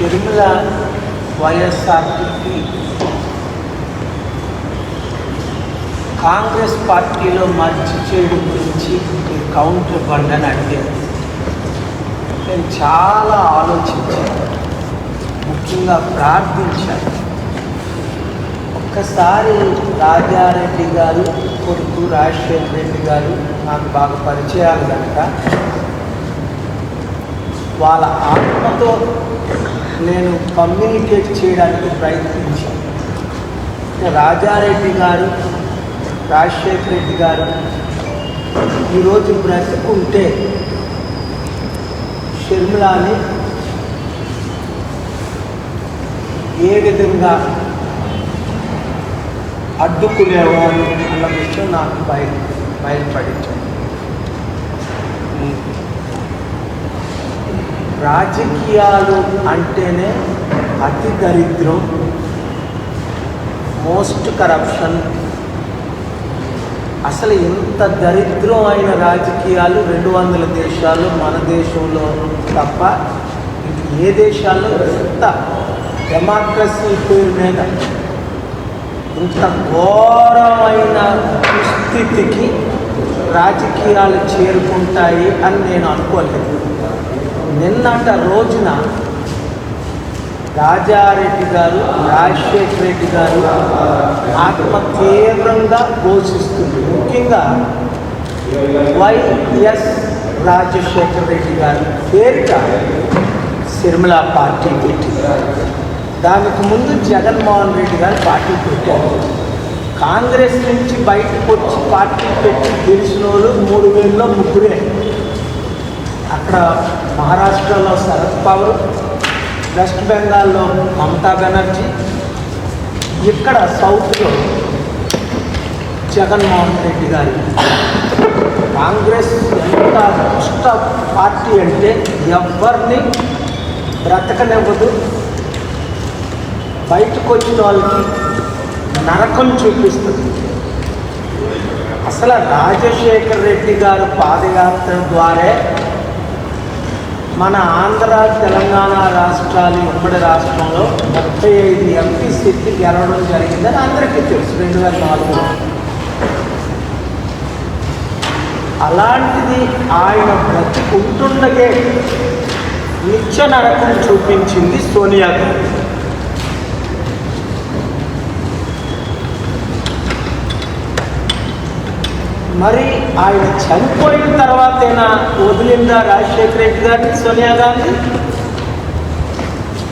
Sharmila YSRTP Congress పార్టీలో మర్చి చేయడం గురించి మీరు కౌంటర్ ఇవ్వండి అని అడిగారు. నేను చాలా ఆలోచించాను, ముఖ్యంగా ప్రార్థించాను. ఒక్కసారి రాజారెడ్డి గారు కొడుకు రాజశేఖర రెడ్డి గారు నాకు బాగా పరిచయాలు కనుక వాళ్ళ ఆత్మతో నేను కమ్యూనికేట్ చేయడానికి ప్రయత్నించాను. రాజారెడ్డి గారు రాజశేఖర రెడ్డి గారు ఈరోజు బ్రతుకుంటే షర్మిలాని ఏ విధంగా అడ్డుకునేవారు అన్న విషయం నాకు బయలుపడించాను. రాజకీయాలు అంటేనే అతి దరిద్రం, మోస్ట్ కరప్షన్. అసలు ఇంత దరిద్రం అయిన రాజకీయాలు 200 దేశాలు మన దేశంలో తప్ప ఏ దేశాల్లో ఇంత డెమోక్రసీ పేరు మీద ఇంత ఘోరమైన స్థితికి రాజకీయాలు చేరుకుంటాయి అని నేను అనుకోలేదు. నిన్నట రోజున రాజారెడ్డి గారు రాజశేఖర రెడ్డి గారు ఆత్మ తీవ్రంగా ఘోషిస్తుంది. ముఖ్యంగా వైఎస్ రాజశేఖర రెడ్డి గారు పేరిట షర్మిల పార్టీ పెట్టింది. దానికి ముందు జగన్మోహన్ రెడ్డి గారు పార్టీ పెట్టారు. కాంగ్రెస్ నుంచి బయటకు వచ్చి పార్టీ పెట్టి గెలిచిన వాళ్ళు 3000లో 3 అక్కడ మహారాష్ట్రలో శరద్ పవార్, వెస్ట్ బెంగాల్లో మమతా బెనర్జీ, ఇక్కడ సౌత్లో జగన్మోహన్ రెడ్డి గారు. కాంగ్రెస్ ఎంత దుష్ట పార్టీ అంటే ఎవరిని బ్రతకనివ్వదు, బయటకు వచ్చిన వాళ్ళకి నరకం చూపిస్తుంది. అసలు రాజశేఖర రెడ్డి గారు పాదయాత్ర ద్వారా మన ఆంధ్ర తెలంగాణ రాష్ట్రాలు ఉమ్మడి రాష్ట్రంలో 35 ఎంపీ సీట్లు గెలవడం జరిగిందని అందరికీ తెలుసు 2004లో. అలాంటిది ఆయన బ్రతికుంటుండగే నిత్య నరకం చూపించింది సోనియా గాంధీ. మరి ఆయన చనిపోయిన తర్వాతైనా వదిలిందా రాజశేఖర రెడ్డి గారిని సోనియా గాంధీ?